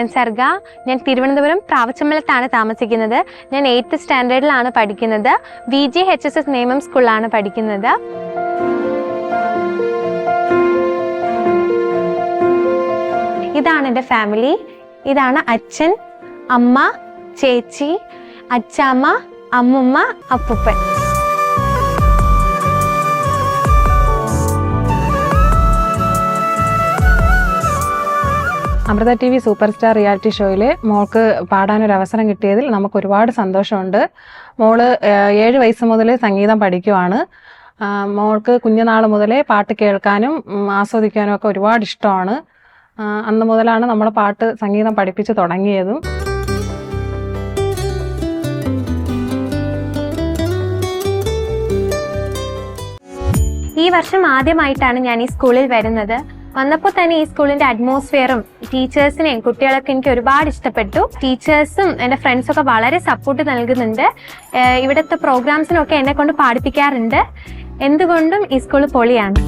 ഞാൻ സർഗ. ഞാൻ തിരുവനന്തപുരം പ്രാവച്ചമ്പലത്താണ് താമസിക്കുന്നത്. ഞാൻ 8th സ്റ്റാൻഡേർഡിലാണ് പഠിക്കുന്നത്. VGHSS നേമം സ്കൂളിലാണ് പഠിക്കുന്നത്. ഇതാണ് എൻ്റെ ഫാമിലി. ഇതാണ് അച്ഛൻ, അമ്മ, ചേച്ചി, അച്ചാമ്മ, അമ്മുമ്മ, അപ്പൂപ്പൻ. Amrita TV super star reality ഷോയിൽ മോൾക്ക് പാടാനൊരു അവസരം കിട്ടിയതിൽ നമുക്ക് ഒരുപാട് സന്തോഷമുണ്ട്. മോള് 7 വയസ്സ് മുതൽ സംഗീതം പഠിക്കുവാണ്. മോൾക്ക് കുഞ്ഞുനാൾ മുതലേ പാട്ട് കേൾക്കാനും ആസ്വദിക്കാനും ഒക്കെ ഒരുപാട് ഇഷ്ടമാണ്. അന്ന് മുതലാണ് നമ്മൾ പാട്ട് സംഗീതം പഠിപ്പിച്ച് തുടങ്ങിയതും. ഈ വർഷം ആദ്യമായിട്ടാണ് ഞാൻ ഈ സ്കൂളിൽ വരുന്നത്. വന്നപ്പോൾ തന്നെ ഈ സ്കൂളിന്റെ അറ്റ്മോസ്ഫിയറും ടീച്ചേഴ്സിനെയും കുട്ടികളൊക്കെ എനിക്ക് ഒരുപാട് ഇഷ്ടപ്പെട്ടു. ടീച്ചേഴ്സും എൻ്റെ ഫ്രണ്ട്സൊക്കെ വളരെ സപ്പോർട്ട് നൽകുന്നുണ്ട്. ഇവിടുത്തെ പ്രോഗ്രാംസിനൊക്കെ എന്നെ കൊണ്ട് പാടിപ്പിക്കാറുണ്ട്. എന്തുകൊണ്ടും ഈ സ്കൂൾ പൊളിയാണ്.